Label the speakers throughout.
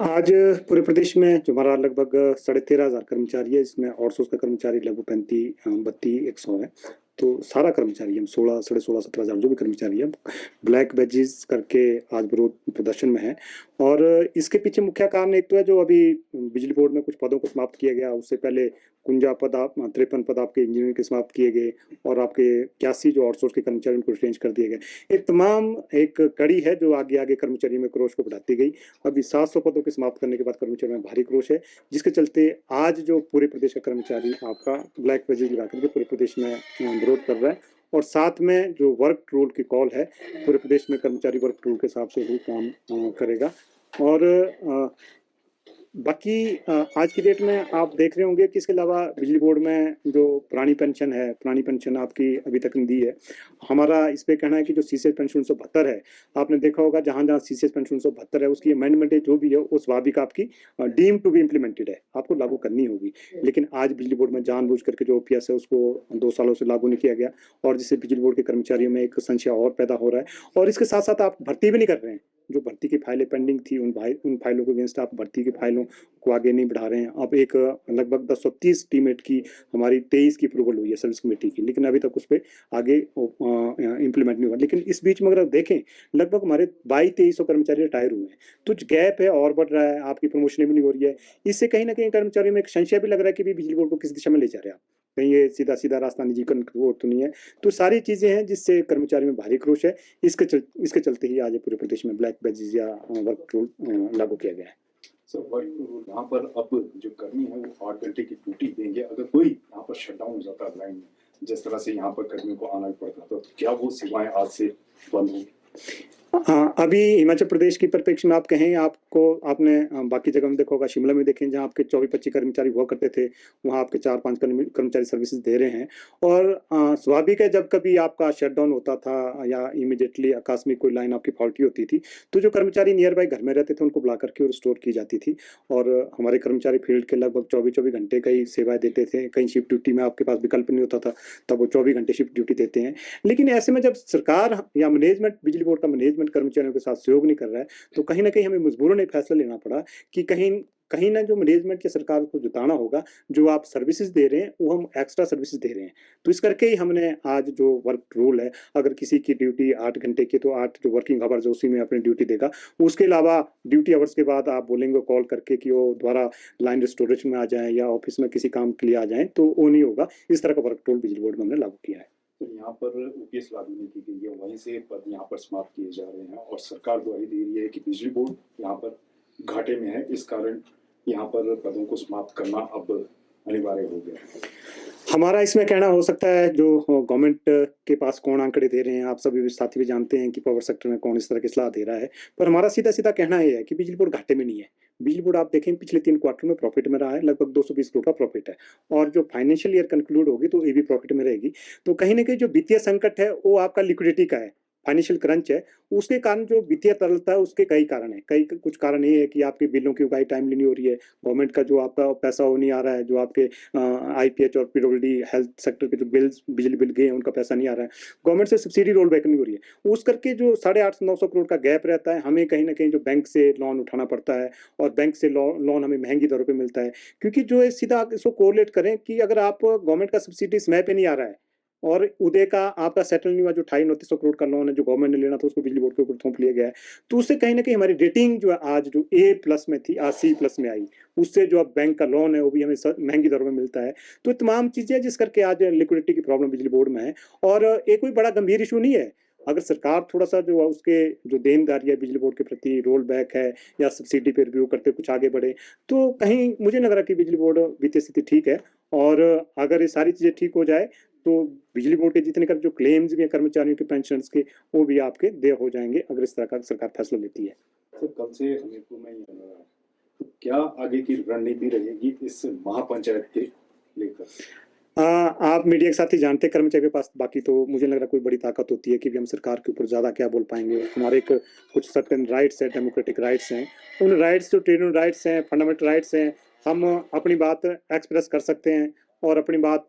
Speaker 1: आज पूरे प्रदेश में जो हमारा लगभग 13,500 कर्मचारी है, इसमें आउटसोर्स का कर्मचारी लगभग 32 100 है। तो सारा कर्मचारी हम 16 16.5 17,000 जो भी कर्मचारी है ब्लैक बैजेस करके आज विरोध प्रदर्शन में है। और इसके पीछे मुख्य कारण एक तो है जो अभी बिजली बोर्ड में कुछ पदों को समाप्त किया गया, उससे पहले 53 पद आपके इंजीनियरिंग के समाप्त किए गए और आपके 81 जो आउटसोर्स के कर्मचारी उनको चेंज कर दिए गए। एक तमाम एक कड़ी है जो आगे आगे कर्मचारियों में क्रोश को बढ़ाती गई। अभी 700 पदों के समाप्त करने के बाद कर्मचारियों में भारी क्रोश है, जिसके चलते आज जो पूरे प्रदेश का कर्मचारी आपका ब्लैक बैजेज लगा करके पूरे प्रदेश में विरोध कर रहा है। और साथ में जो वर्क रूल की कॉल है, पूरे प्रदेश में कर्मचारी वर्क रूल के हिसाब से ही काम करेगा। और बाकी आज की डेट में आप देख रहे होंगे कि इसके अलावा बिजली बोर्ड में जो पुरानी पेंशन आपकी अभी तक नहीं दी है। हमारा इस पे कहना है कि जो सीसीएस पेंशन 1972 है, आपने देखा होगा जहां जहां सीसीएस पेंशन 1972 है उसकी अमेंडमेंट जो भी है वो स्वाभाविक आपकी डीम टू बी इम्प्लीमेंटेड है, आपको लागू करनी होगी। लेकिन आज बिजली बोर्ड में जानबूझ करके जो ओपीएस है उसको 2 सालों से लागू नहीं किया गया, और जिससे बिजली बोर्ड के कर्मचारियों में एक संशय और पैदा हो रहा है। और इसके साथ साथ आप भर्ती भी नहीं कर रहे हैं, जो भर्ती की फाइलें पेंडिंग थी उन फाइलों के अगेंस्ट आप भर्ती की फाइलों को आगे नहीं बढ़ा रहे हैं। अब एक लगभग 1030 टीमेट की हमारी 23 की अप्रूवल हुई है सर्विस कमेटी की, लेकिन अभी तक उस पर आगे इम्प्लीमेंट नहीं हुआ। लेकिन इस बीच में अगर आप देखें लगभग हमारे 2200-2300 कर्मचारी रिटायर हुए हैं, तो गैप है और बढ़ रहा है, आपकी प्रमोशन भी नहीं हो रही है। इससे कहीं ना कहीं कर्मचारियों में एक संशय भी लग रहा है कि भी बिजली बोर्ड को किस दिशा में ले जा रहे हैं आप, कहीं ये सीधा सीधा रास्ता निजीकरण तो नहीं है। तो सारी चीजें हैं जिससे कर्मचारी में भारी क्रोश है। इसके चलते ही आज पूरे प्रदेश में ब्लैक बैजेज या वर्क रूल लागू किया गया है।
Speaker 2: वर्क रूल यहाँ पर अब जो कर्मी है वो 8 घंटे की ड्यूटी देंगे। अगर कोई यहाँ पर शटडाउन हो जाता है लाइन में, जिस तरह से यहाँ पर कर्मियों को आना पड़ता, तो क्या वो सेवाएं आज से बंद होंगी?
Speaker 1: हाँ, अभी हिमाचल प्रदेश की परिप्रेक्ष्य में आप कहें, आपने बाकी जगह में देखा होगा, शिमला में देखें जहाँ आपके 24-25 कर्मचारी हुआ करते थे, वहाँ आपके 4-5 कर्मचारी सर्विसेज दे रहे हैं। और स्वाभाविक है जब कभी आपका शटडाउन होता था या इमीडिएटली आकस्मिक कोई लाइन आपकी फॉल्टी होती थी, तो जो कर्मचारी नियर बाई घर में रहते थे उनको बुला करके रिस्टोर की जाती थी। और हमारे कर्मचारी फील्ड के लगभग 24-24 घंटे का ही सेवाएं देते थे। कहीं शिफ्ट ड्यूटी में आपके पास विकल्प नहीं होता था, तब वो 24 घंटे शिफ्ट ड्यूटी देते हैं। लेकिन ऐसे में जब सरकार या मैनेजमेंट, बिजली बोर्ड का मैनेजमेंट कर्मचारियों के साथ सहयोग नहीं कर रहा है, तो कहीं ना कहीं हमें मजबूरन एक फैसला लेना पड़ा कि कहीं कहीं ना जो मैनेजमेंट की सरकार को जुटाना होगा, जो आप सर्विसेज दे रहे हैं वो हम एक्स्ट्रा सर्विसेज दे रहे हैं। तो इस करके ही हमने आज जो वर्क रूल है, अगर किसी की ड्यूटी 8 घंटे की, तो 8 जो वर्किंग आवर्स है उसी में अपनी ड्यूटी देगा। उसके अलावा ड्यूटी आवर्स के बाद आप बोलेंगे कॉल करके कि वो दोबारा लाइन रिस्टोरेशन में आ जाए या ऑफिस में किसी काम के लिए आ जाए, तो वो नहीं होगा। इस तरह का वर्क रूल बिजली बोर्ड में हमने लागू किया है।
Speaker 2: तो यहाँ पर ओपीएस लागू नहीं की गई है, वहीं से पद यहाँ पर समाप्त किए जा रहे हैं और सरकार गवाही दे रही है कि बिजली बोर्ड यहाँ पर घाटे में है, इस कारण यहाँ पर पदों को समाप्त करना अब अनिवार्य हो गया है।
Speaker 1: हमारा इसमें कहना हो सकता है जो गवर्नमेंट के पास कौन आंकड़े दे रहे हैं, आप सभी साथी भी जानते हैं कि पावर सेक्टर में कौन इस तरह की सलाह दे रहा है, पर हमारा सीधा सीधा कहना यह है कि बिजली बोर्ड घाटे में नहीं है। बिजली बोर्ड आप देखें पिछले 3 क्वार्टर में प्रॉफिट में रहा है, लगभग 220 करोड़ का प्रॉफिट है। और जो फाइनेंशियल ईयर कंक्लूड होगी तो ये भी प्रॉफिट में रहेगी। तो कहीं ना कहीं जो वित्तीय संकट है वो आपका लिक्विडिटी का है, फाइनेंशियल क्रंच है, उसके कारण जो वित्तीय तरलता है उसके कई कारण है। कुछ कारण ये है कि आपके बिलों की उगाही टाइमली नहीं हो रही है, गवर्नमेंट का जो आपका पैसा वो नहीं आ रहा है, जो आपके आईपीएच और पीडब्ल्यूडी हेल्थ सेक्टर के जो बिल्स बिजली बिल गए हैं उनका पैसा नहीं आ रहा है, गवर्नमेंट से सब्सिडी रोल बैक नहीं हो रही है। उस करके जो 850-900 करोड़ का गैप रहता है, हमें कहीं ना कहीं जो बैंक से लोन उठाना पड़ता है, और बैंक से लोन हमें महंगी दरों पर मिलता है। क्योंकि जो सीधा इसको कोरिलेट करें कि अगर आप गवर्नमेंट का सब्सिडी समय पे नहीं आ रहा है और उदय का आपका सेटल नहीं हुआ, जो 2800-2900 करोड़ का लोन है जो गवर्नमेंट ने लेना था उसको बिजली बोर्ड के ऊपर थोप लिया गया है, तो उससे कहीं ना कहीं हमारी रेटिंग जो है आज जो A+ में थी आज C+ में आई। उससे जो अब बैंक का लोन है वो भी हमें महंगी दरों में मिलता है। तो तमाम चीजें जिस करके आज लिक्विडिटी की प्रॉब्लम बिजली बोर्ड में है। और एक कोई बड़ा गंभीर इशू नहीं है। अगर सरकार थोड़ा सा जो उसके जो देनदारी है बिजली बोर्ड के प्रति रोल बैक है या सब्सिडी पे रिव्यू करते कुछ आगे बढ़े, तो कहीं मुझे लग रहा है कि बिजली बोर्ड वित्तीय स्थिति ठीक है। और अगर ये सारी चीजें ठीक हो जाए तो बिजली बोर्ड के जितने का जो क्लेम्स भी हैं कर्मचारियों के पेंशन के, वो भी आपके देय हो जाएंगे अगर इस तरह का सरकार फैसला लेती है।
Speaker 2: तो कल से हमीरपुर में तो क्या आगे की रणनीति रहेगी इस महापंचायत के लेकर?
Speaker 1: आप मीडिया के साथ ही जानते हैं कर्मचारी के पास, बाकी तो मुझे लग रहा कोई बड़ी ताकत होती है कि भी हम सरकार के ऊपर ज्यादा क्या बोल पाएंगे। हमारे कुछ सर्टेन राइट्स है, डेमोक्रेटिक राइट्स हैं, उन राइट्स जो ट्रिब्यूनल राइट्स हैं, फंडामेंटल राइट्स हैं, हम अपनी बात एक्सप्रेस कर सकते हैं और अपनी बात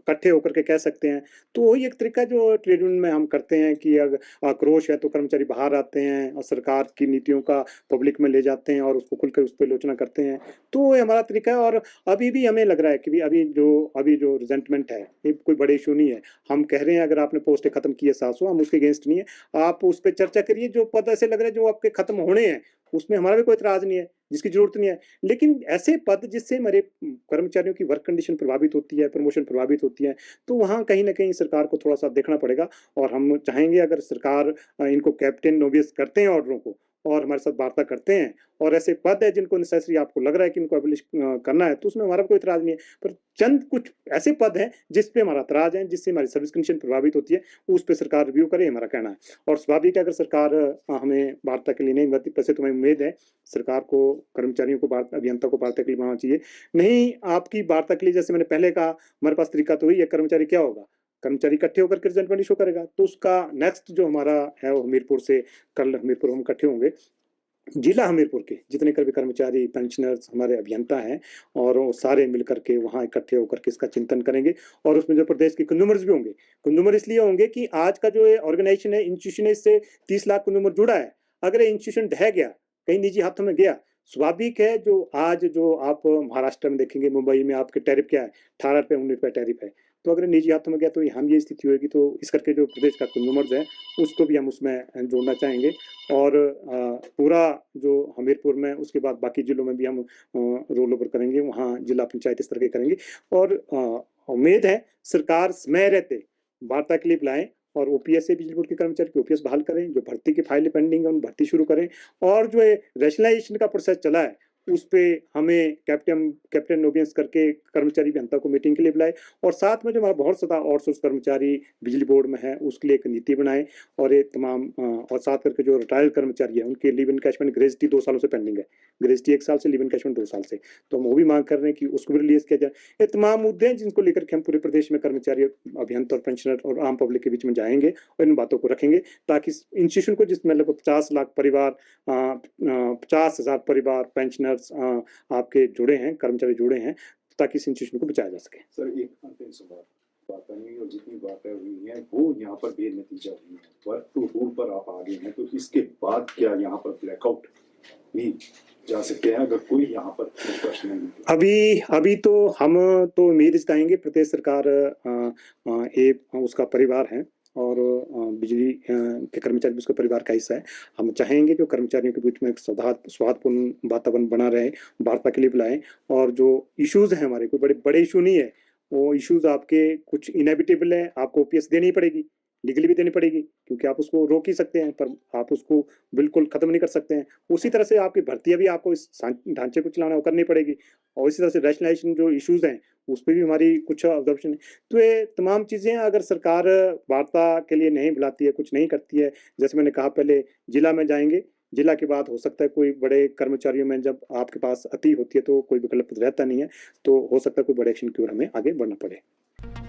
Speaker 1: इकट्ठे होकर के कह सकते हैं। तो वही एक तरीका जो ट्रेड यूनियन में हम करते हैं कि अगर आक्रोश है तो कर्मचारी बाहर आते हैं और सरकार की नीतियों का पब्लिक में ले जाते हैं और उसको खुलकर उस पर आलोचना करते हैं। तो ये हमारा तरीका है और अभी भी हमें लग रहा है कि भी अभी जो रिजेंटमेंट है ये कोई बड़े इशू नहीं है। हम कह रहे हैं अगर आपने पोस्टें खत्म की है 700, हम उसके अगेंस्ट नहीं है, आप उस पर चर्चा करिए। जो पद ऐसे लग रहे हैं जो आपके खत्म होने हैं उसमें हमारा भी कोई इतराज नहीं है, जिसकी जरूरत नहीं है। लेकिन ऐसे पद जिससे हमारे कर्मचारियों की वर्क कंडीशन प्रभावित होती है, प्रमोशन प्रभावित होती है, तो वहाँ कहीं ना कहीं सरकार को थोड़ा सा देखना पड़ेगा। और हम चाहेंगे अगर सरकार इनको कैप्टन नोबियस करते हैं ऑर्डरों को और हमारे साथ वार्ता करते हैं और ऐसे पद है जिनको नेसेसरी आपको लग रहा है कि इनको एबलिश करना है, तो उसमें हमारा कोई इतराज नहीं है। पर चंद कुछ ऐसे पद हैं जिस पे हमारा इतराज है, जिससे हमारी सर्विस कंडीशन प्रभावित होती है, उस पर सरकार रिव्यू करे, हमारा कहना है। और स्वाभाविक है अगर सरकार हमें वार्ता के लिए नहीं बुलाती, वैसे तो हमें उम्मीद है सरकार को कर्मचारियों को अभियंता को वार्ता के लिए बुलाना चाहिए। नहीं आपकी वार्ता के लिए, जैसे मैंने पहले कहा, हमारे पास तरीका तो वही है, कर्मचारी क्या होगा, कर्मचारी इकट्ठे होकर के रिजल्ट इशू करेगा। तो उसका नेक्स्ट जो हमारा है वो हमीरपुर से, कल हमीरपुर हम इकट्ठे होंगे, जिला हमीरपुर के जितने भी कर्मचारी पेंशनर्स हमारे अभियंता हैं और वो सारे मिलकर के वहाँ इकट्ठे होकर के इसका चिंतन करेंगे। और उसमें जो प्रदेश के कंज्यूमर्स भी होंगे, कंज्यूमर इसलिए होंगे कि आज का जो ऑर्गेनाइजेशन है, इंस्टीट्यूशन है, इससे 30 लाख कंज्यूमर जुड़ा है। अगर ये इंस्टीट्यूशन ढह गया, कहीं निजी हाथों में गया, स्वाभाविक है जो आज जो आप महाराष्ट्र में देखेंगे, मुंबई में आपके टैरिफ क्या है, 18 रुपये 19 रुपये टैरिफ है। तो अगर निजी हाथों में गया तो हम ये स्थिति होगी। तो इस करके जो प्रदेश का कंज्यूमर्स है उसको भी हम उसमें जोड़ना चाहेंगे। और पूरा जो हमीरपुर में, उसके बाद बाकी जिलों में भी हम रोल ओवर करेंगे, वहाँ जिला पंचायत स्तर के करेंगे। और उम्मीद है सरकार समय रहते वार्ता के लिए बुलाएं और ओपीएस से बिजली बोर्ड के कर्मचारी की ओपीएस बहाल करें, जो भर्ती की फाइलें पेंडिंग है उन भर्ती शुरू करें। और जो रैशनलाइजेशन का प्रोसेस चला है उस पे हमें कैप्टन नोबियस करके कर्मचारी अभियंता को मीटिंग के लिए बुलाए। और साथ में जो हमारा बहुत सारा आउटसोर्स कर्मचारी बिजली बोर्ड में है उसके लिए एक नीति बनाए। और ये तमाम और साथ करके जो रिटायर्ड कर्मचारी है उनके लीव इनकैशमेंट ग्रेजुटी 2 सालों से पेंडिंग है, ग्रेजुटी 1 साल से, लीव इनकैशमेंट 2 साल से, तो हम वो भी मांग कर रहे हैं कि उसको भी रिलीज किया जाए। ये तमाम मुद्दे हैं जिनको लेकर के हम पूरे प्रदेश में कर्मचारी, अभियंता और पेंशनर और आम पब्लिक के बीच में जाएंगे और इन बातों को रखेंगे, ताकि इंस्टीट्यूशन को, जिसमें लगभग 50 लाख परिवार, 50,000 परिवार पेंशनर्स आपके जुड़े हैं, कर्मचारी जुड़े हैं, ताकि इस इंस्टीट्यूशन को बचाया जा सके।
Speaker 2: सर एक अंतिम सवाल, बातें नहीं और जितनी बातें हुई हैं वो यहाँ पर बेनतीजा हुई हैं, वर्क टू रूल पर आप आगे हैं, तो इसके बाद क्या यहाँ पर ब्लैकआउट भी जा सकते हैं अगर कोई यहाँ पर प्रश्न नहीं?
Speaker 1: अभी तो हम तो उम्मीद जताएंगे, प्रदेश सरकार उसका परिवार है और बिजली के कर्मचारी उसका परिवार का हिस्सा है। हम चाहेंगे कि कर्मचारियों के बीच में एक सौहार्दपूर्ण वातावरण बना रहे, वार्ता के लिए बुलाएं। और जो इश्यूज हैं हमारे, कोई बड़े इशू नहीं है, वो इश्यूज आपके कुछ इनएविटेबल है, आपको ओपीएस देनी पड़ेगी, लीगली भी देनी पड़ेगी, क्योंकि आप उसको रोक ही सकते हैं पर आप उसको बिल्कुल खत्म नहीं कर सकते हैं। उसी तरह से आपकी भर्तियां भी आपको इस ढांचे को चलाना करनी पड़ेगी। और इसी तरह से रैशनलाइजेशन जो इश्यूज हैं उस पर भी हमारी कुछ ऑब्जर्वेशन है। तो ये तमाम चीज़ें अगर सरकार वार्ता के लिए नहीं बुलाती है, कुछ नहीं करती है, जैसे मैंने कहा पहले जिला में जाएंगे, जिला के बाद हो सकता है कोई बड़े कर्मचारियों में जब आपके पास अति होती है तो कोई विकल्प रहता नहीं है, तो हो सकता है कोई बड़े एक्शन की ओर हमें आगे बढ़ना पड़े।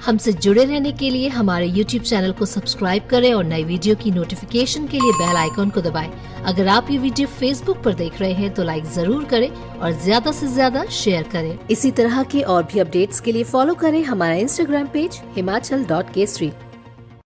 Speaker 3: हमसे जुड़े रहने के लिए हमारे YouTube चैनल को सब्सक्राइब करें और नई वीडियो की नोटिफिकेशन के लिए बेल आइकॉन को दबाएं। अगर आप ये वीडियो Facebook पर देख रहे हैं तो लाइक जरूर करें और ज्यादा से ज्यादा शेयर करें। इसी तरह के और भी अपडेट्स के लिए फॉलो करें हमारा Instagram पेज himachal.kesri।